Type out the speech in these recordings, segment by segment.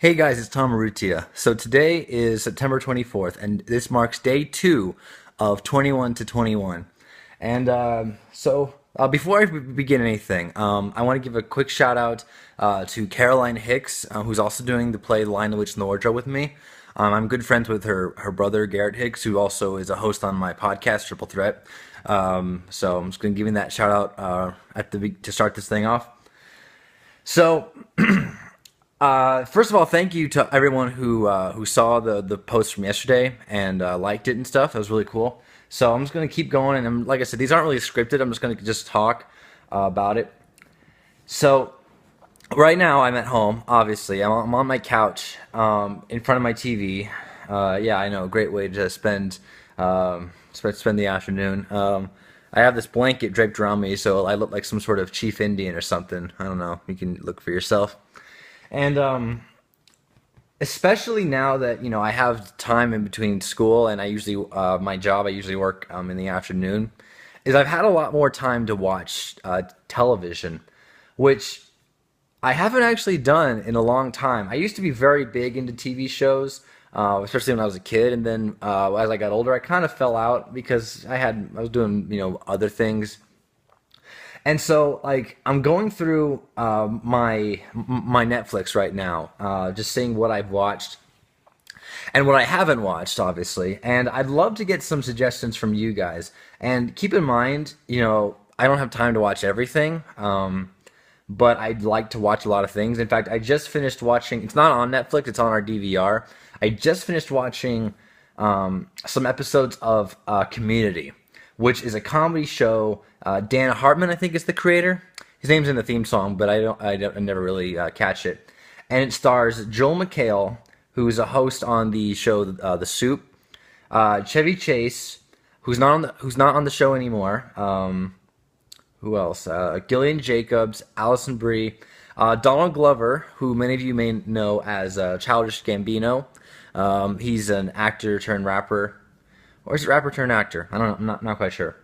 Hey guys, it's Tom Marutia. So today is September 24th, and this marks day two of 21 to 21. And before I begin anything, I want to give a quick shout out to Caroline Hicks, who's also doing the play The Lion, the Witch, and the Wardrobe with me. I'm good friends with her brother, Garrett Hicks, who also is a host on my podcast, Triple Threat. So I'm just going to give you that shout out to start this thing off. So first of all, thank you to everyone who saw the post from yesterday and liked it and stuff. That was really cool. So I'm just gonna keep going, and like I said, these aren't really scripted. I'm just gonna just talk about it. So right now I'm at home. Obviously, I'm on my couch in front of my TV. Yeah, I know, great way to spend the afternoon. I have this blanket draped around me, so I look like some sort of chief Indian or something. I don't know. You can look for yourself. And especially now that I have time in between school and I usually my job I usually work in the afternoon, is I've had a lot more time to watch television, which I haven't actually done in a long time. I used to be very big into TV shows, especially when I was a kid, and then as I got older, I kind of fell out because I was doing other things. And so, like, I'm going through my Netflix right now, just seeing what I've watched and what I haven't watched, obviously. And I'd love to get some suggestions from you guys. And keep in mind, I don't have time to watch everything, but I'd like to watch a lot of things. In fact, I just finished watching. It's not on Netflix; it's on our DVR. I just finished watching some episodes of Community, which is a comedy show. Dan Hartman, I think, is the creator. His name's in the theme song, but I never really catch it. And it stars Joel McHale, who is a host on the show The Soup. Chevy Chase, who's not on the show anymore. Who else? Gillian Jacobs, Allison Brie, Donald Glover, who many of you may know as Childish Gambino. He's an actor turned rapper, or is it rapper turned actor? I don't know. I'm not quite sure.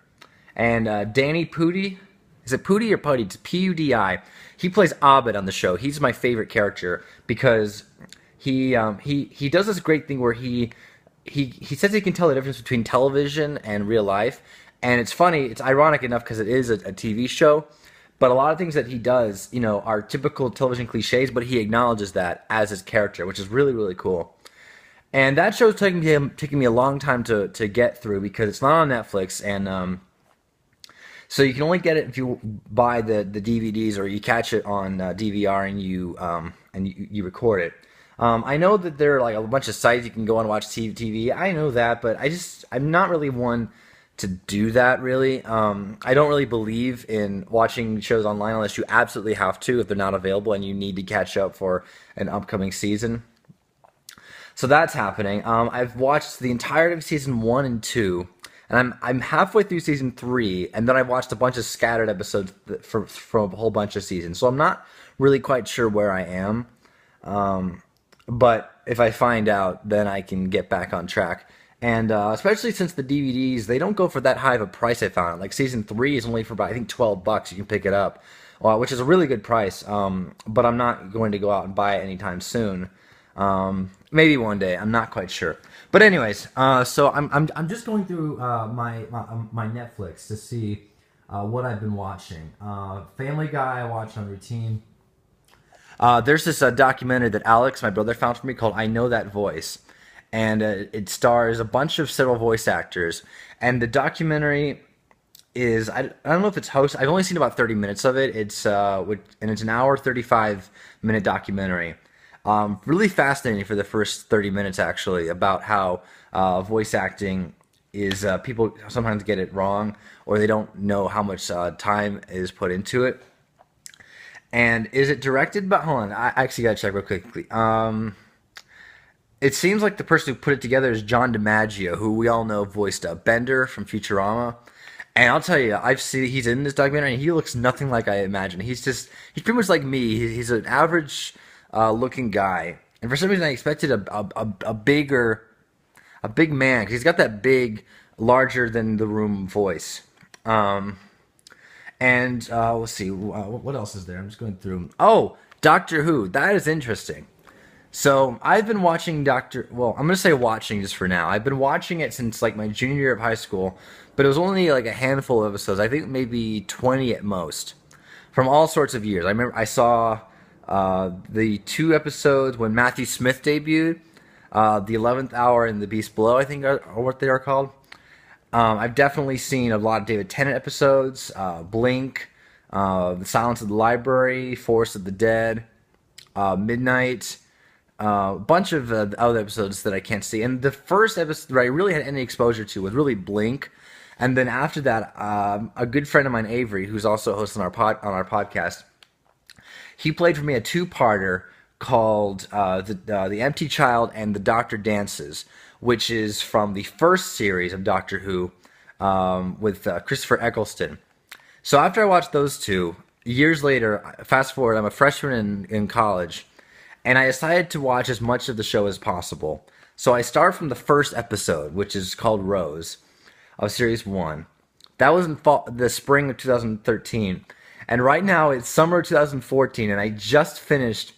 And Danny Pudi, is it Pudi or Pudi? It's Pudi. He plays Abed on the show. He's my favorite character because he does this great thing where he says he can tell the difference between television and real life, and it's funny. It's ironic enough because it is a TV show, but a lot of things that he does, are typical television cliches, but he acknowledges that as his character, which is really really cool. And that show's taking me a long time to get through because it's not on Netflix, and so you can only get it if you buy the DVDs or you catch it on DVR and you record it. I know that there are like a bunch of sites you can go and watch TV. I know that, but I'm not really one to do that really. I don't really believe in watching shows online unless you absolutely have to if they're not available and you need to catch up for an upcoming season. So that's happening. I've watched the entirety of season one and two, and I'm halfway through season three, and then I've watched a bunch of scattered episodes from a whole bunch of seasons. So I'm not really quite sure where I am, but if I find out, then I can get back on track. And especially since the DVDs they don't go for that high of a price. I found like season three is only for about I think $12. You can pick it up, which is a really good price. But I'm not going to go out and buy it anytime soon. Maybe one day. I'm not quite sure. But anyways, so I'm just going through my Netflix to see what I've been watching. Family Guy I watch on routine. There's this documentary that Alex, my brother, found for me called "I Know That Voice," and it stars a bunch of several voice actors. And the documentary is I don't know if it's host. I've only seen about 30 minutes of it. And it's an hour 35-minute documentary. Really fascinating for the first 30 minutes, actually, about how voice acting is people sometimes get it wrong or they don't know how much time is put into it. And is it directed by? Hold on, I actually gotta check real quickly. It seems like the person who put it together is John DiMaggio, who we all know voiced Bender from Futurama. And I'll tell you, I've seen he's in this documentary, and he looks nothing like I imagined. He's pretty much like me. He's an average looking guy, and for some reason I expected a big man because he's got that big, larger than the room voice. And let's see, what else is there? I'm just going through. Oh, Doctor Who. That is interesting. So I've been watching Doctor. Well, I'm gonna say watching just for now. I've been watching it since like my junior year of high school, but it was only like a handful of episodes. I think maybe 20 at most, from all sorts of years. I remember I saw the two episodes when Matthew Smith debuted, the 11th Hour and The Beast Below. I think are what they are called. I've definitely seen a lot of David Tennant episodes, Blink, The Silence of the Library, Forest of the Dead, Midnight, a bunch of other episodes that I can't see. And the first episode that I really had any exposure to was really Blink. And then after that, a good friend of mine, Avery, who's also a host on our podcast, he played for me a two-parter called the Empty Child and The Doctor Dances, which is from the first series of Doctor Who with Christopher Eccleston. So after I watched those two, years later, fast forward, I'm a freshman in college, and I decided to watch as much of the show as possible. So I start from the first episode, which is called Rose, of series one. That was in the spring of 2013, and right now it's summer 2014, and I just finished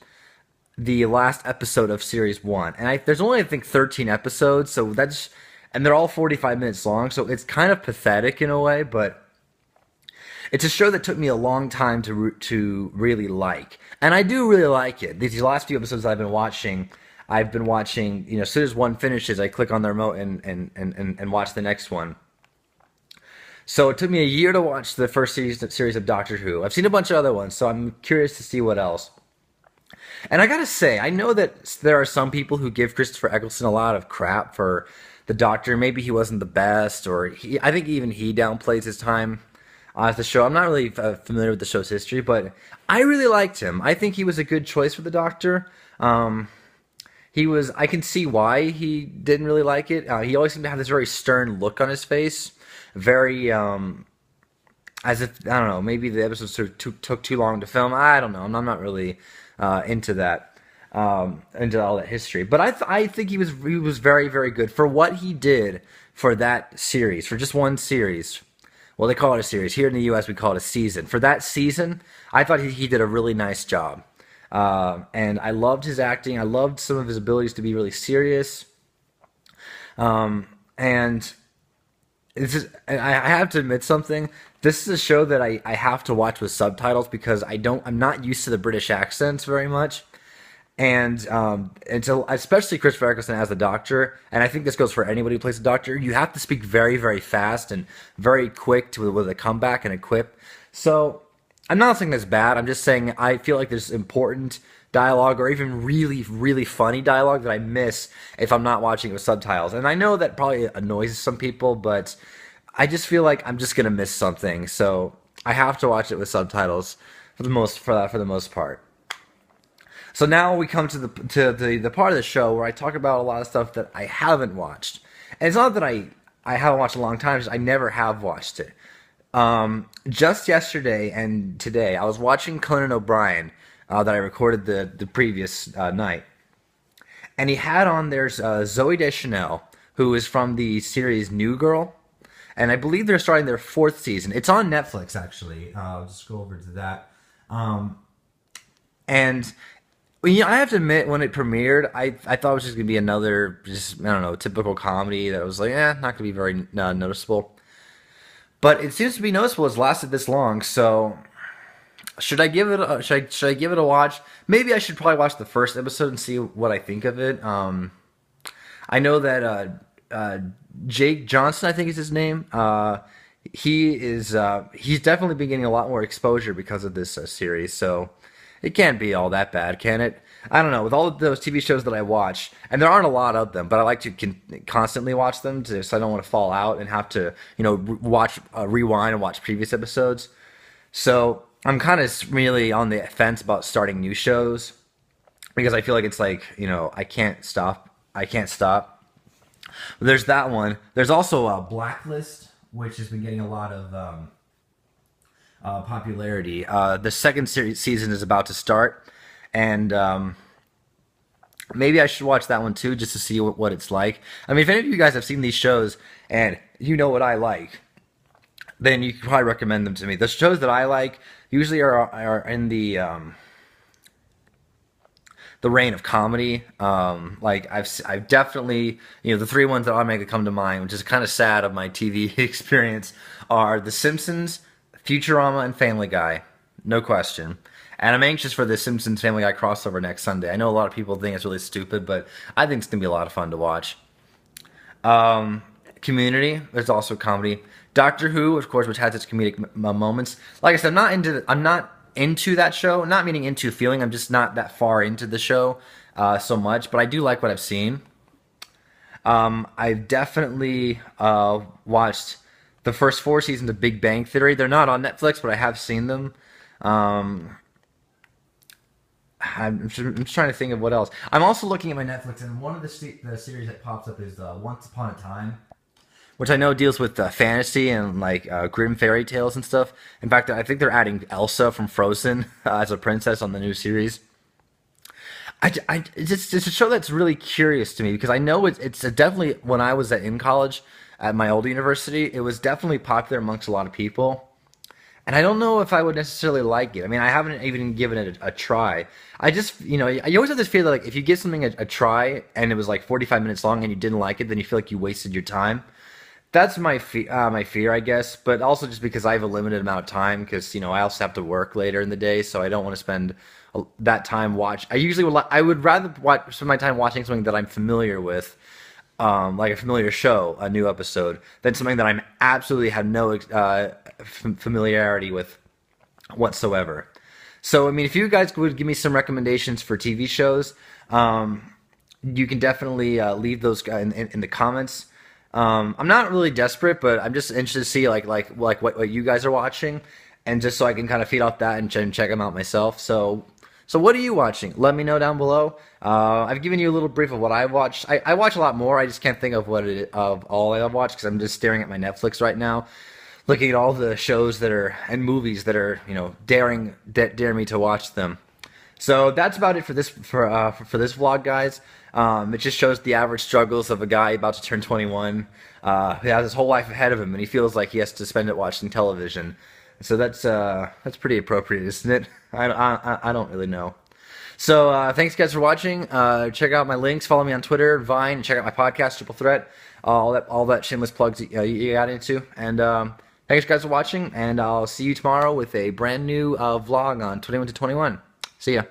the last episode of series one. And there's only I think 13 episodes, so that's and they're all 45 minutes long, so it's kind of pathetic in a way, but it's a show that took me a long time to really like, and I do really like it. These last few episodes I've been watching. You know, as soon as one finishes, I click on the remote and watch the next one. So it took me a year to watch the first series of Doctor Who. I've seen a bunch of other ones, so I'm curious to see what else. And I gotta say, I know that there are some people who give Christopher Eccleston a lot of crap for the Doctor. Maybe he wasn't the best, or I think even he downplays his time as the show. I'm not really familiar with the show's history, but I really liked him. I think he was a good choice for the Doctor. He was. I can see why he didn't really like it. He always seemed to have this very stern look on his face, very as if I don't know. Maybe the episodes took too long to film. I don't know. I'm not really into that, into all that history. But I think he was very very good for what he did for that series, for just one series. Well, they call it a series. Here in the U.S., we call it a season. For that season, I thought he did a really nice job. And I loved his acting. I loved some of his abilities to be really serious. And I have to admit something. This is a show that I have to watch with subtitles because I'm not used to the British accents very much. And until especially Christopher Eccleston as the Doctor, and I think this goes for anybody who plays the Doctor, you have to speak very, very fast and very quick with a comeback and a quip. So I'm not saying that's bad. I'm just saying I feel like there's important dialogue or even really, really funny dialogue that I miss if I'm not watching it with subtitles. And I know that probably annoys some people, but I just feel like I'm just gonna miss something. So I have to watch it with subtitles for the most part. So now we come to the part of the show where I talk about a lot of stuff that I haven't watched, and it's not that I haven't watched in a long time; I never have watched it. Just yesterday and today, I was watching Conan O'Brien that I recorded the previous night, and he had on there's Zoe Deschanel, who is from the series New Girl, and I believe they're starting their fourth season. It's on Netflix actually. I'll just go over to that, and well, I have to admit, when it premiered, I thought it was just gonna be another, just I don't know, typical comedy that was like, not gonna be very noticeable. But it seems to be noticeable. It's lasted this long, so should I give it? Should I give it a watch? Maybe I should probably watch the first episode and see what I think of it. I know that Jake Johnson, I think is his name. He's definitely been getting a lot more exposure because of this series. So it can't be all that bad, can it? I don't know. With all of those TV shows that I watch, and there aren't a lot of them, but I like to constantly watch them so I don't want to fall out and have to, rewind and watch previous episodes. So I'm kind of really on the fence about starting new shows because I feel like it's like, I can't stop. I can't stop. There's that one. There's also Blacklist, which has been getting a lot of popularity. The second season is about to start, and maybe I should watch that one too, just to see what it's like. I mean, if any of you guys have seen these shows and you know what I like, then you can probably recommend them to me. The shows that I like usually are in the reign of comedy. Like I've definitely, the three ones that automatically come to mind, which is kind of sad of my TV experience, are The Simpsons, Futurama, and Family Guy. No question. And I'm anxious for the Simpsons Family Guy crossover next Sunday. I know a lot of people think it's really stupid, but I think it's gonna be a lot of fun to watch. Community, there's also comedy. Doctor Who, of course, which has its comedic moments. Like I said, I'm not into that show. Not meaning into feeling. I'm just not that far into the show so much. But I do like what I've seen. I've definitely watched the first four seasons of Big Bang Theory. They're not on Netflix, but I have seen them. I'm just trying to think of what else. I'm also looking at my Netflix, and one of the series that pops up is Once Upon a Time, which I know deals with fantasy and like grim fairy tales and stuff. In fact, I think they're adding Elsa from Frozen as a princess on the new series. It's a show that's really curious to me because I know it's definitely, when I was in college at my old university, it was definitely popular amongst a lot of people. And I don't know if I would necessarily like it. I mean, I haven't even given it a try. I just, you always have this feeling that like if you give something a try and it was like 45 minutes long and you didn't like it, then you feel like you wasted your time. That's my fear, I guess. But also just because I have a limited amount of time, because I also have to work later in the day, so I don't want to spend that time watch. I would rather spend my time watching something that I'm familiar with, like a familiar show, a new episode, than something that I'm absolutely have no familiarity with whatsoever. So, I mean, if you guys would give me some recommendations for TV shows, you can definitely leave those in the comments. I'm not really desperate, but I'm just interested to see like what you guys are watching, and just so I can kind of feed off that and check them out myself. So what are you watching? Let me know down below. I've given you a little brief of what I've watched. I watch a lot more. I just can't think of of all I've watched because I'm just staring at my Netflix right now, looking at all the shows and movies that are dare me to watch them. So that's about it for this this vlog, guys. It just shows the average struggles of a guy about to turn 21, who has his whole life ahead of him, and he feels like he has to spend it watching television. So that's pretty appropriate, isn't it? I don't really know. So thanks guys for watching. Check out my links. Follow me on Twitter, Vine. Check out my podcast, Triple Threat. All that shameless plugs you got into. And thanks guys for watching. And I'll see you tomorrow with a brand new vlog on 21 to 21. See ya.